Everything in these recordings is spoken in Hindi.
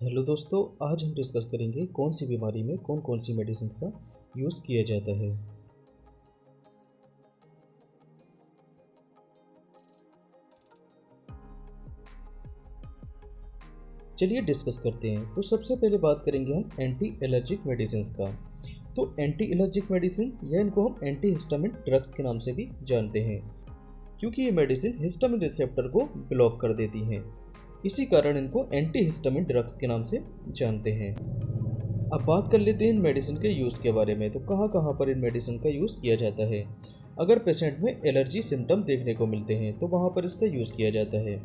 हेलो दोस्तों, आज हम डिस्कस करेंगे कौन सी बीमारी में कौन कौन सी मेडिसिन का यूज़ किया जाता है। चलिए डिस्कस करते हैं। तो सबसे पहले बात करेंगे हम एंटी एलर्जिक मेडिसिन का। तो एंटी एलर्जिक मेडिसिन या इनको हम एंटी हिस्टामिन ड्रग्स के नाम से भी जानते हैं, क्योंकि ये मेडिसिन हिस्टामिन रिसेप्टर को ब्लॉक कर देती हैं। इसी कारण इनको एंटी हिस्टामिन ड्रग्स के नाम से जानते हैं। अब बात कर लेते हैं इन मेडिसिन के यूज़ के बारे में। तो कहाँ कहाँ पर इन मेडिसिन का यूज़ किया जाता है। अगर पेशेंट में एलर्जी सिम्टम देखने को मिलते हैं तो वहाँ पर इसका यूज़ किया जाता है।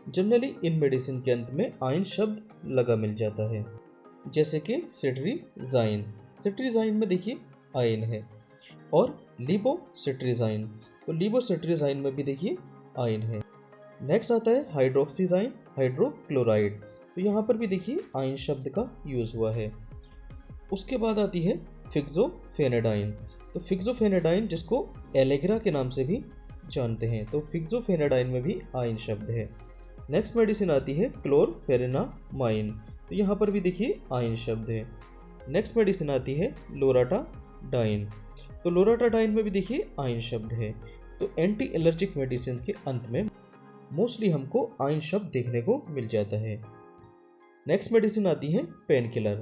जनरली इन मेडिसिन के अंत में आयन शब्द लगा मिल जाता है, जैसे कि सिट्रीजाइन। सिट्रीजाइन में देखिए आयन है, और लिबोसिट्रीजाइन, तो लिबोसिट्रीजाइन में भी देखिए आयन है। नेक्स्ट आता है हाइड्रोक्सीजाइन हाइड्रोक्लोराइड, तो यहाँ पर भी देखिए आयन शब्द का यूज़ हुआ है। उसके बाद आती है फिक्सोफेनेडाइन। तो फिक्सोफेनेडाइन जिसको एलेग्रा के नाम से भी जानते हैं, तो फिक्सोफेनेडाइन में भी आयन शब्द है। नेक्स्ट मेडिसिन आती है क्लोरफेरेनामाइन, तो यहाँ पर भी देखिए आयन शब्द है। नेक्स्ट मेडिसिन आती है लोराटाडाइन, तो लोराटाडाइन में भी देखिए आयन शब्द है। तो एंटी एलर्जिक मेडिसिन के अंत में मोस्टली हमको आयन शब्द देखने को मिल जाता है। नेक्स्ट मेडिसिन आती है पेन किलर।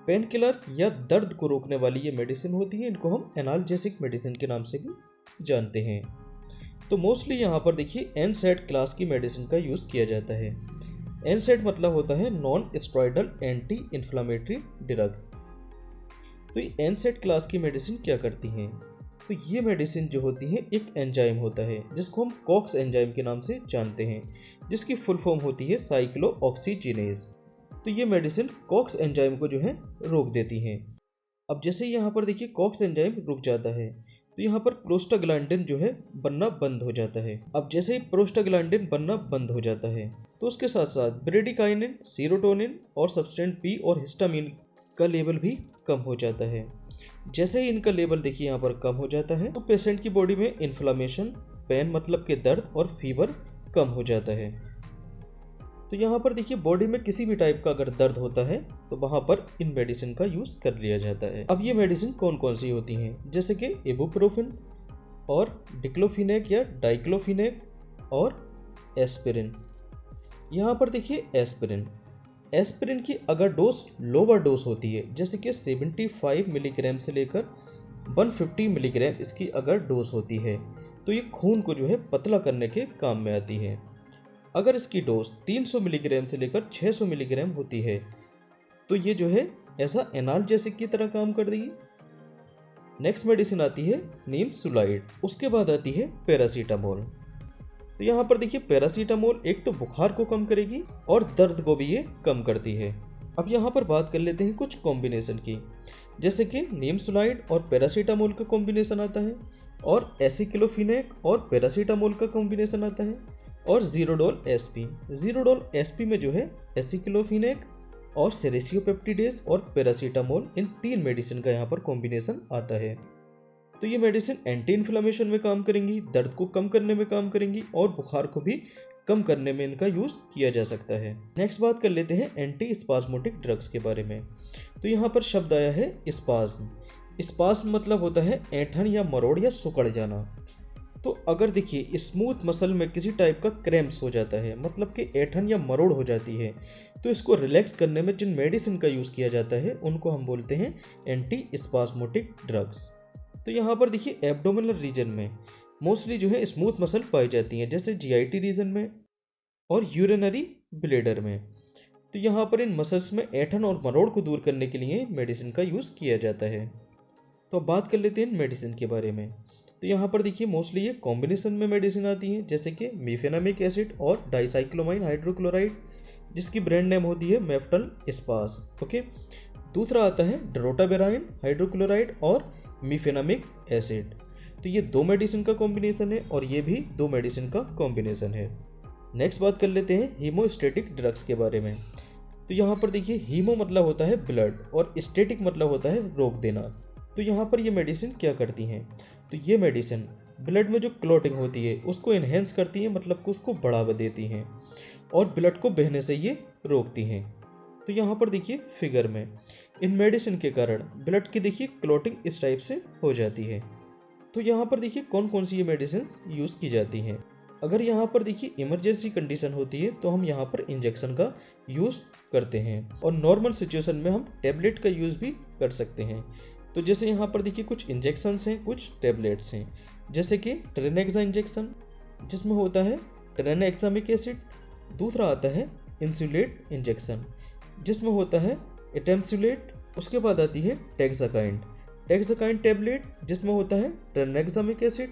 पेन किलर या दर्द को रोकने वाली ये मेडिसिन होती है, इनको हम एनाल्जेसिक मेडिसिन के नाम से भी जानते हैं। तो मोस्टली यहाँ पर देखिए एनसेड क्लास की मेडिसिन का यूज़ किया जाता है। एनसेड मतलब होता है non steroidal anti inflammatory drugs. तो ये एनसेड क्लास की मेडिसिन क्या करती हैं? तो ये मेडिसिन जो होती है एक एंजाइम होता है जिसको हम कॉक्स एंजाइम के नाम से जानते हैं, जिसकी फुल फॉर्म होती है साइक्लोऑक्सीजिनेज। तो ये मेडिसिन कॉक्स एंजाइम को जो है रोक देती हैं। अब जैसे ही यहाँ पर देखिए कॉक्स एंजाइम रुक जाता है, तो यहाँ पर प्रोस्टाग्लैंडिन जो है बनना बंद हो जाता है। अब जैसे ही प्रोस्टाग्लैंडिन बनना बंद हो जाता है, तो उसके साथ साथ ब्रेडिकाइनिन, सीरोटोनिन और सब्सटेंस बी और हिस्टामिन का लेवल भी कम हो जाता है। जैसे ही इनका लेवल देखिए यहाँ पर कम हो जाता है, तो पेशेंट की बॉडी में इन्फ्लामेशन, पेन मतलब के दर्द और फीवर कम हो जाता है। तो यहाँ पर देखिए बॉडी में किसी भी टाइप का अगर दर्द होता है तो वहाँ पर इन मेडिसिन का यूज़ कर लिया जाता है। अब ये मेडिसिन कौन कौन सी होती हैं, जैसे कि इबुप्रोफेन और डिक्लोफिनेक या डाइक्लोफिनेक और एस्पिरिन। यहाँ पर देखिए एस्पिरिन, एस्पिरिन की अगर डोज लोअर डोज होती है, जैसे कि 75 मिलीग्राम से लेकर 150 मिलीग्राम इसकी अगर डोज होती है, तो ये खून को जो है पतला करने के काम में आती है। अगर इसकी डोज 300 मिलीग्राम से लेकर 600 मिलीग्राम होती है, तो ये जो है ऐसा एनाल्जेसिक की तरह काम कर देगी। नेक्स्ट मेडिसिन आती है नीम सुलाइड। उसके बाद आती है पैरासीटामोल। तो यहाँ पर देखिए पैरासीटामोल एक तो बुखार को कम करेगी और दर्द को भी ये कम करती है। अब यहाँ पर बात कर लेते हैं कुछ कॉम्बिनेशन की, जैसे कि नीम सुलाइड और पैरासीटामोल का कॉम्बिनेशन आता है, और एसिक्लोफिनेक और पैरासीटामोल का कॉम्बिनेशन आता है, और जीरोडोल एसपी। जीरोडोल एसपी में जो है एसिक्लोफिनेक और सेरेसियोपेप्टिडेज और पैरासीटामोल, इन तीन मेडिसिन का यहाँ पर कॉम्बिनेशन आता है। तो ये मेडिसिन एंटी इन्फ्लेमेशन में काम करेंगी, दर्द को कम करने में काम करेंगी और बुखार को भी कम करने में इनका यूज़ किया जा सकता है। नेक्स्ट बात कर लेते हैं एंटी स्पास्मोटिक ड्रग्स के बारे में। तो यहाँ पर शब्द आया है स्पाज्म। स्पाज्म मतलब होता है ऐंठन या मरोड़ या सुकड़ जाना। तो अगर देखिए स्मूथ मसल में किसी टाइप का क्रैम्प्स हो जाता है, मतलब कि ऐंठन या मरोड़ हो जाती है, तो इसको रिलैक्स करने में जिन मेडिसिन का यूज़ किया जाता है उनको हम बोलते हैं एंटी स्पास्मोटिक ड्रग्स। तो यहाँ पर देखिए एब्डोमिनल रीजन में मोस्टली जो है स्मूथ मसल पाई जाती हैं, जैसे जीआईटी रीजन में और यूरिनरी ब्लेडर में। तो यहाँ पर इन मसल्स में ऐंठन और मरोड़ को दूर करने के लिए मेडिसिन का यूज़ किया जाता है। तो अब बात कर लेते हैं मेडिसिन के बारे में। तो यहाँ पर देखिए मोस्टली ये कॉम्बिनेशन में मेडिसिन आती हैं, जैसे कि मीफेनामिक एसिड और डाइसाइक्लोमाइन हाइड्रोक्लोराइड, जिसकी ब्रांड नेम होती है मेफ्टल स्पास। ओके, दूसरा आता है ड्रोटाबेराइन हाइड्रोक्लोराइड और मीफेनामिक एसिड। तो ये दो मेडिसिन का कॉम्बिनेशन है और ये भी दो मेडिसिन का कॉम्बिनेशन है। नेक्स्ट बात कर लेते हैं हीमोस्टेटिक ड्रग्स के बारे में। तो यहाँ पर देखिए हीमो मतलब होता है ब्लड और स्टेटिक मतलब होता है रोक देना। तो यहाँ पर ये मेडिसिन क्या करती हैं? तो ये मेडिसिन ब्लड में जो क्लॉटिंग होती है उसको इन्हेंस करती हैं, मतलब कि उसको बढ़ावा देती हैं, और ब्लड को बहने से ये रोकती हैं। तो यहाँ पर देखिए फिगर में इन मेडिसिन के कारण ब्लड की देखिए क्लॉटिंग इस टाइप से हो जाती है। तो यहाँ पर देखिए कौन कौन सी ये मेडिसिन यूज़ की जाती हैं। अगर यहाँ पर देखिए इमरजेंसी कंडीशन होती है तो हम यहाँ पर इंजेक्शन का यूज़ करते हैं और नॉर्मल सिचुएशन में हम टेबलेट का यूज़ भी कर सकते हैं। तो जैसे यहाँ पर देखिए कुछ इंजेक्शंस हैं, कुछ टेबलेट्स हैं, जैसे कि ट्रेनेक्सा इंजेक्शन जिसमें होता है ट्रेनेक्सामिक एसिड। दूसरा आता है इंसुलेट इंजेक्शन जिसमें होता है एटेम्सुलेट। उसके बाद आती है टेक्साकाइंड टेबलेट जिसमें होता है ट्रेनेक्सामिक एसिड।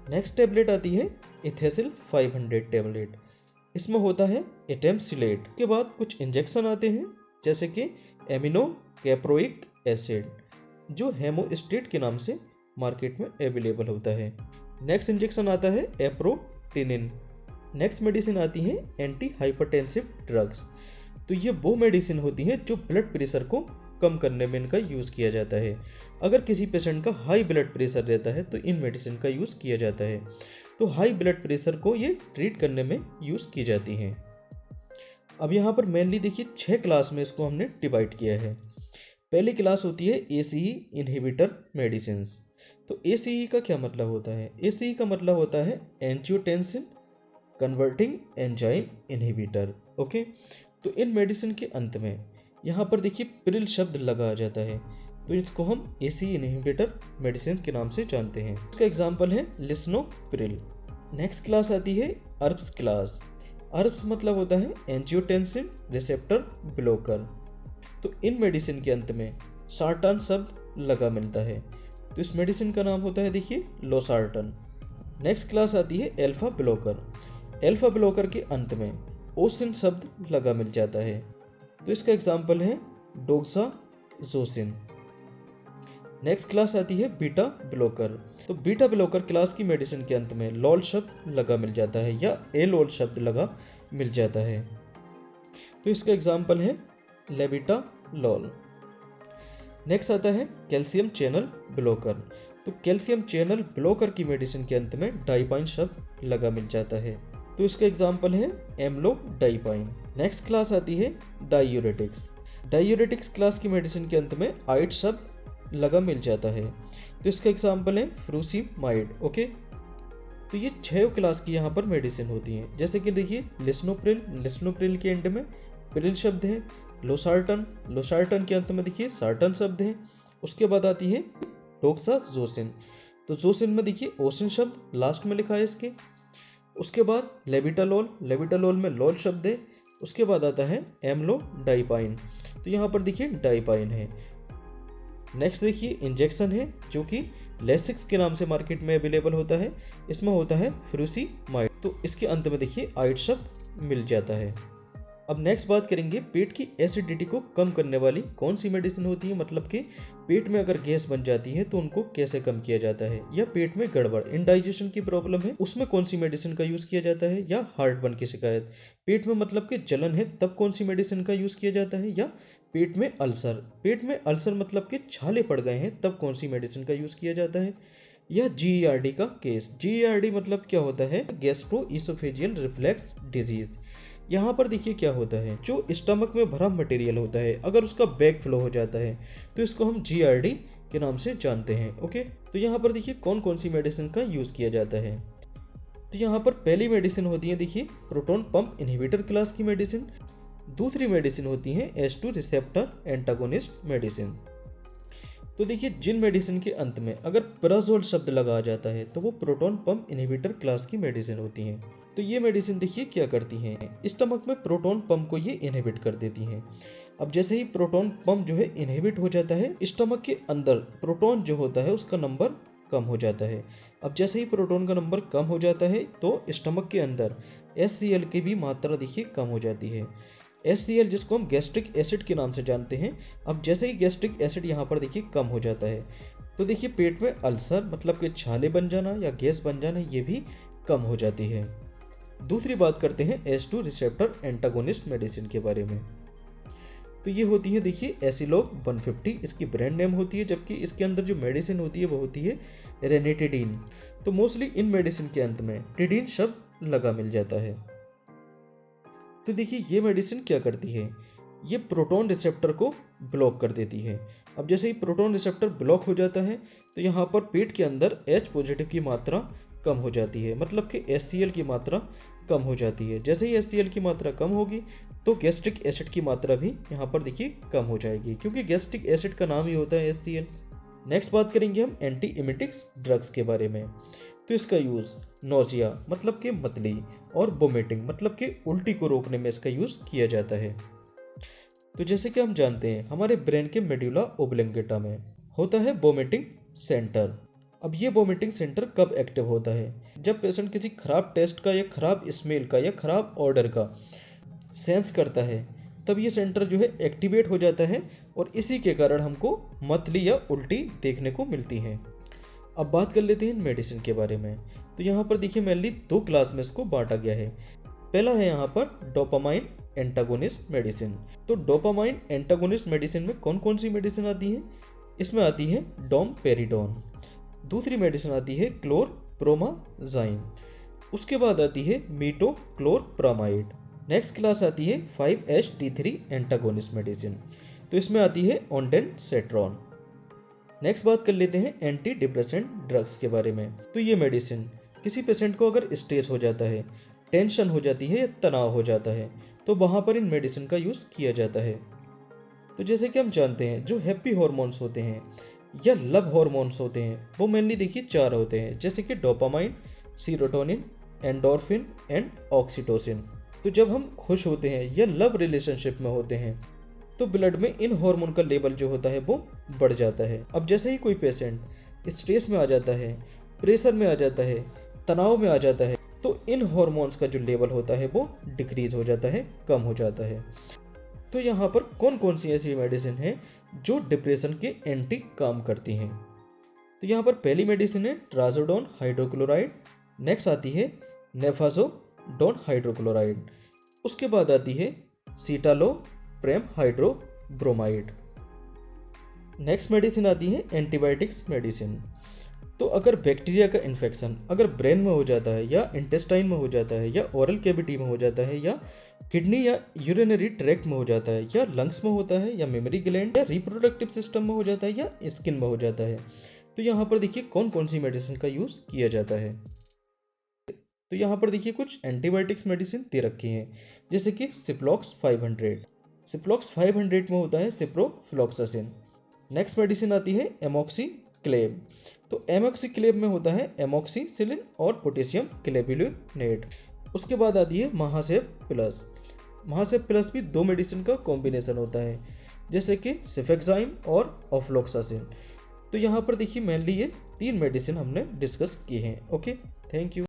नेक्स्ट टेबलेट आती है इथेसिल 500 टेबलेट, इसमें होता है एटेम्सिलेट। के बाद कुछ इंजेक्शन आते हैं जैसे कि एमिनो कैप्रोइक एसिड जो हेमोस्टेट के नाम से मार्केट में अवेलेबल होता है। नेक्स्ट इंजेक्शन आता है एप्रोटिनिन। नेक्स्ट मेडिसिन आती है एंटी हाइपरटेंसिव ड्रग्स। तो ये वो मेडिसिन होती हैं जो ब्लड प्रेशर को कम करने में इनका यूज़ किया जाता है। अगर किसी पेशेंट का हाई ब्लड प्रेशर रहता है तो इन मेडिसिन का यूज़ किया जाता है। तो हाई ब्लड प्रेशर को ये ट्रीट करने में यूज़ की जाती हैं। अब यहाँ पर मेनली देखिए 6 क्लास में इसको हमने डिवाइड किया है। पहली क्लास होती है ACE इनहिबिटर मेडिसिन। तो ACE का क्या मतलब होता है? ACE का मतलब होता है angiotensin converting enzyme inhibitor. Okay, तो इन मेडिसिन के अंत में यहाँ पर देखिए प्रिल शब्द लगा आ जाता है, तो इसको हम ACE इनहिबिटर मेडिसिन के नाम से जानते हैं। इसका एग्जांपल है लिस्नोप्रिल। नेक्स्ट क्लास आती है अर्ब्स क्लास। अर्ब्स मतलब होता है एंजियोटेंसिन रिसेप्टर ब्लॉकर। तो इन मेडिसिन के अंत में सार्टन शब्द लगा मिलता है, तो इस मेडिसिन का नाम होता है देखिए लोसार्टन। नेक्स्ट क्लास आती है एल्फा ब्लॉकर। एल्फा ब्लॉकर के अंत में ओसिन शब्द लगा मिल जाता है, तो इसका एग्जाम्पल है डोक्साजोसिन। नेक्स्ट क्लास आती है बीटा ब्लॉकर। तो बीटा ब्लॉकर क्लास की मेडिसिन के अंत में लॉल शब्द लगा मिल जाता है या एलोल शब्द लगा मिल जाता है, तो इसका एग्जाम्पल है लेविटालॉल। नेक्स्ट आता है कैल्शियम चैनल ब्लॉकर। तो कैल्शियम चैनल ब्लॉकर की मेडिसिन के अंत में डाइपाइन शब्द लगा मिल जाता है, तो इसका एग्जाम्पल है एम्लोडाइपाइन। नेक्स्ट क्लास आती है डायूरेटिक्स। डायूरेटिक्स क्लास की मेडिसिन के अंत में आइड शब्द लगा मिल जाता है, तो इसका एग्जाम्पल है फ्रूसिमाइड। ओके, तो ये 6 क्लास की यहाँ पर मेडिसिन होती हैं। जैसे कि देखिए लिस्नोप्रिल के एंड में प्रिल शब्द है। लोसार्टन के अंत में देखिए सार्टन शब्द है। उसके बाद आती है डोक्साजोसिन। तो जोसिन में देखिए ओसिन शब्द लास्ट में लिखा है इसके। उसके बाद लेविटालॉल में लॉल शब्द है। उसके बाद आता है एम्लोडाइपाइन, तो यहाँ पर देखिए डाइपाइन है। नेक्स्ट देखिए इंजेक्शन है जो कि लेसिक्स के नाम से मार्केट में अवेलेबल होता है। इसमें होता है फ्रूसिमाइड, तो इसके अंत में देखिए आइड शब्द मिल जाता है। अब नेक्स्ट बात करेंगे पेट की एसिडिटी को कम करने वाली कौन सी मेडिसिन होती है, मतलब कि पेट में अगर गैस बन जाती है तो उनको कैसे कम किया जाता है, या पेट में गड़बड़ इंडाइजेशन की प्रॉब्लम है उसमें कौन सी मेडिसिन का यूज़ किया जाता है, या हार्ट बर्न की शिकायत, पेट में मतलब कि जलन है तब कौन सी मेडिसिन का यूज़ किया जाता है, या पेट में अल्सर मतलब कि छाले पड़ गए हैं तब कौन सी मेडिसिन का यूज़ किया जाता है, या GERD का केस। GERD मतलब क्या होता है, गैस्ट्रो ईसोफेजियल रिफ्लेक्स डिजीज। यहाँ पर देखिए क्या होता है, जो स्टमक में भरा मटेरियल होता है अगर उसका बैक फ्लो हो जाता है तो इसको हम GERD के नाम से जानते हैं। ओके, तो यहाँ पर देखिए कौन कौन सी मेडिसिन का यूज़ किया जाता है। तो यहाँ पर पहली मेडिसिन होती है देखिए प्रोटॉन पंप इनहिबिटर क्लास की मेडिसिन। दूसरी मेडिसिन होती है H2 रिसेप्टर एंटागोनिस्ट मेडिसिन। तो देखिए जिन मेडिसिन के अंत में अगर पैराजोल शब्द लगा जाता है तो वो प्रोटॉन पंप इनहिबिटर क्लास की मेडिसिन होती हैं। तो ये मेडिसिन देखिए क्या करती हैं, स्टमक में प्रोटॉन पंप को ये इनहिबिट कर देती हैं। अब जैसे ही प्रोटॉन पंप जो है इनहिबिट हो जाता है, स्टमक के अंदर प्रोटॉन जो होता है उसका नंबर कम हो जाता है। अब जैसे ही प्रोटॉन का नंबर कम हो जाता है तो स्टमक के अंदर HCl की भी मात्रा देखिए कम हो जाती है। HCl जिसको हम गैस्ट्रिक एसिड के नाम से जानते हैं। अब जैसे ही गैस्ट्रिक एसिड यहाँ पर देखिए कम हो जाता है तो देखिए पेट में अल्सर मतलब कि छाले बन जाना या गैस बन जाना ये भी कम हो जाती है। दूसरी बात करते हैं H2 रिसेप्टर एंटागोनिस्ट मेडिसिन के बारे में। तो ये होती है देखिए एसिलोग 150 इसकी ब्रांड नेम होती है, जबकि इसके अंदर जो मेडिसिन होती है वो होती है रेनिटिडीन। तो मोस्टली इन मेडिसिन के अंत में टिडीन शब्द लगा मिल जाता है। तो देखिए ये मेडिसिन क्या करती है, ये प्रोटॉन रिसेप्टर को ब्लॉक कर देती है। अब जैसे ही प्रोटॉन रिसेप्टर ब्लॉक हो जाता है तो यहाँ पर पेट के अंदर H पॉजिटिव की मात्रा कम हो जाती है, मतलब कि HCl की मात्रा कम हो जाती है। जैसे ही HCl की मात्रा कम होगी तो गैस्ट्रिक एसिड की मात्रा भी यहाँ पर देखिए कम हो जाएगी, क्योंकि गैस्ट्रिक एसिड का नाम ही होता है HCl। नेक्स्ट बात करेंगे हम एंटी इमेटिक्स ड्रग्स के बारे में। तो इसका यूज़ नोजिया मतलब कि मतली और वोमिटिंग मतलब कि उल्टी को रोकने में इसका यूज़ किया जाता है। तो जैसे कि हम जानते हैं हमारे ब्रेन के मेडुला ओब्लंगेटा में होता है वोमिटिंग सेंटर। अब ये वोमिटिंग सेंटर कब एक्टिव होता है? जब पेशेंट किसी खराब टेस्ट का या खराब स्मेल का या खराब ऑर्डर का सेंस करता है, तब ये सेंटर जो है एक्टिवेट हो जाता है और इसी के कारण हमको मतली या उल्टी देखने को मिलती है। अब बात कर लेते हैं मेडिसिन के बारे में। तो यहाँ पर देखिए मेनली 2 क्लास में इसको बांटा गया है। पहला है यहाँ पर डोपामाइन एंटागोनिस्ट मेडिसिन। तो डोपामाइन एंटागोनिस्ट मेडिसिन में कौन कौन सी मेडिसिन आती है? इसमें आती है डोमपेरिडोन, दूसरी मेडिसिन आती है क्लोरप्रोमाज़ाइन, उसके बाद आती है मीटोक्लोरप्रामाइड। नेक्स्ट क्लास आती है 5-HT3 एंटागोनिस्ट मेडिसिन, तो इसमें आती है ऑन्डेनसेट्रॉन। नेक्स्ट बात कर लेते हैं एंटी डिप्रेसेंट ड्रग्स के बारे में। तो ये मेडिसिन किसी पेशेंट को अगर स्ट्रेस हो जाता है, टेंशन हो जाती है या तनाव हो जाता है, तो वहाँ पर इन मेडिसिन का यूज़ किया जाता है। तो जैसे कि हम जानते हैं जो हैप्पी हॉर्मोन्स होते हैं या लव हॉर्मोन्स होते हैं वो मेनली देखिए 4 होते हैं, जैसे कि dopamine, serotonin, endorphin and oxytocin. तो जब हम खुश होते हैं या लव रिलेशनशिप में होते हैं तो ब्लड में इन हार्मोन का लेवल जो होता है वो बढ़ जाता है। अब जैसे ही कोई पेशेंट स्ट्रेस में आ जाता है, प्रेशर में आ जाता है, तनाव में आ जाता है, तो इन हार्मोन्स का जो लेवल होता है वो डिक्रीज हो जाता है, कम हो जाता है। तो यहाँ पर कौन कौन सी ऐसी मेडिसिन है जो डिप्रेशन के एंटी काम करती हैं? तो यहाँ पर पहली मेडिसिन है ट्राजोडोन हाइड्रोक्लोराइड, नेक्स्ट आती है नेफाजोडोन हाइड्रोक्लोराइड, उसके बाद आती है सीटालोप्रेम हाइड्रोब्रोमाइड। नेक्स्ट मेडिसिन आती है एंटीबायोटिक्स मेडिसिन। तो अगर बैक्टीरिया का इन्फेक्शन अगर ब्रेन में हो जाता है या इंटेस्टाइन में हो जाता है या ओरल कैविटी में हो जाता है या किडनी या यूरिनरी ट्रैक्ट में हो जाता है या लंग्स में होता है या मेमोरी ग्लैंड या रिप्रोडक्टिव सिस्टम में हो जाता है या स्किन में हो जाता है, तो यहाँ पर देखिए कौन कौन सी मेडिसिन का यूज़ किया जाता है। तो यहाँ पर देखिए कुछ एंटीबायोटिक्स मेडिसिन दे रखी हैं, जैसे कि सिप्लॉक्स 500। सिप्लॉक्स 500 में होता है सिप्रोफ्लॉक्सासिन। नेक्स्ट मेडिसिन आती है एमॉक्सीक्लेब। तो एमॉक्सीक्लेब में होता है एमॉक्सीसिलिन और पोटेशियम क्लेबुलिनेट। उसके बाद आती है महासेप प्लस। महासेप प्लस भी 2 मेडिसिन का कॉम्बिनेशन होता है, जैसे कि सिफेक्साइम और ऑफ्लॉक्सासिन। तो यहाँ पर देखिए मेनली ये 3 मेडिसिन हमने डिस्कस की हैं। Okay, thank you.